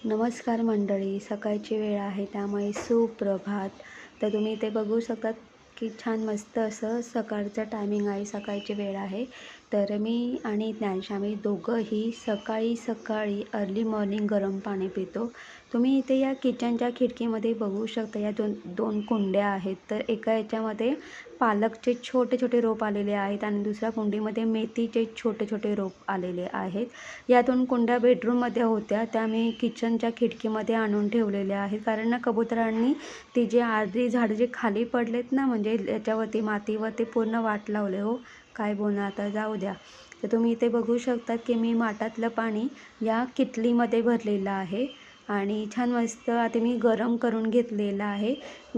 नमस्कार मंडळी, सकाळची वेळ आहे त्यामुळे सुप्रभात. तर तुम्ही इथे बघू शकतात की छान मस्त असं सकाळचं टायमिंग आहे, सकाळची वेळ आहे. तर मी आणि ज्ञानश आम्ही दोघंही सकाळी सकाळी अर्ली मॉर्निंग गरम पाणी पितो. तुम्ही इथे या किचनच्या खिडकीमध्ये बघू शकता, या दोन दोन कुंड्या आहेत. तर एका याच्यामध्ये पालकचे छोटे छोटे रोप आलेले आहेत आणि दुसऱ्या कुंडीमध्ये मेथीचे छोटे छोटे रोप आलेले आहेत. या 2 कुंड्या बेडरूममध्ये होत्या, त्या मी किचनच्या खिडकीमध्ये आणून ठेवलेल्या आहेत. कारण ना कबुतरांनी ती जी अर्धी झाडं जे खाली पडलेत ना, म्हणजे याच्यावरती मातीवरती पूर्ण वाट लावले हो. काय बोलणार आता, जाऊ द्या. तर तुम्ही इथे बघू शकता की मी माठातलं पाणी या किटलीमध्ये भरलेलं आहे आणि छान मस्त आता मी गरम करून घेतलेलं आहे.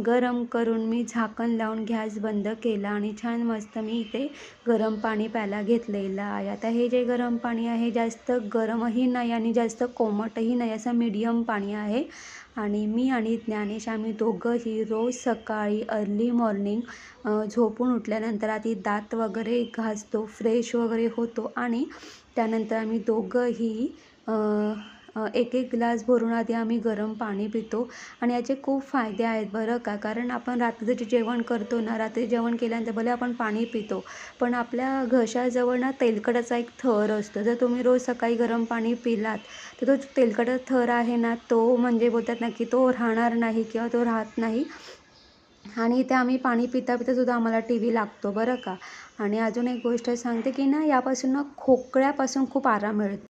गरम करून मी झाकण लावून गॅस बंद केला आणि छान मस्त मी इथे गरम पाणी प्यायला घेतलेलं आहे. आता हे जे गरम पाणी आहे जास्त गरमही नाही आणि जास्त कोमटही नाही, असं मीडियम पाणी आहे. आणि मी आणि ज्ञानेश आम्ही दोघंही रोज सकाळी अर्ली मॉर्निंग झोपून उठल्यानंतर आधी दात वगैरे घासतो, फ्रेश वगैरे होतो आणि त्यानंतर आम्ही दोघंही एक एक ग्लास भरून आधी आम्ही गरम पाणी पितो. आणि याचे खूप फायदे आहेत बरं का. कारण आपण रात्री जे जेवण करतो ना, रात्री जेवण केल्यानंतर भले आपण पाणी पितो, पण आपल्या घशाजवळ ना तेलकटाचा एक थर असतो. जर तुम्ही रोज सकाळी गरम पाणी पिलात तर तो तेलकट थर आहे ना, तो म्हणजे बोलतात ना की तो राहणार नाही किंवा तो राहत नाही. आणि इथे आम्ही पाणी पिता पिता सुद्धा आम्हाला टीव्ही लागतो बरं का. आणि अजून एक गोष्ट सांगते की ना, यापासून ना खोकल्यापासून खूप आराम मिळतो.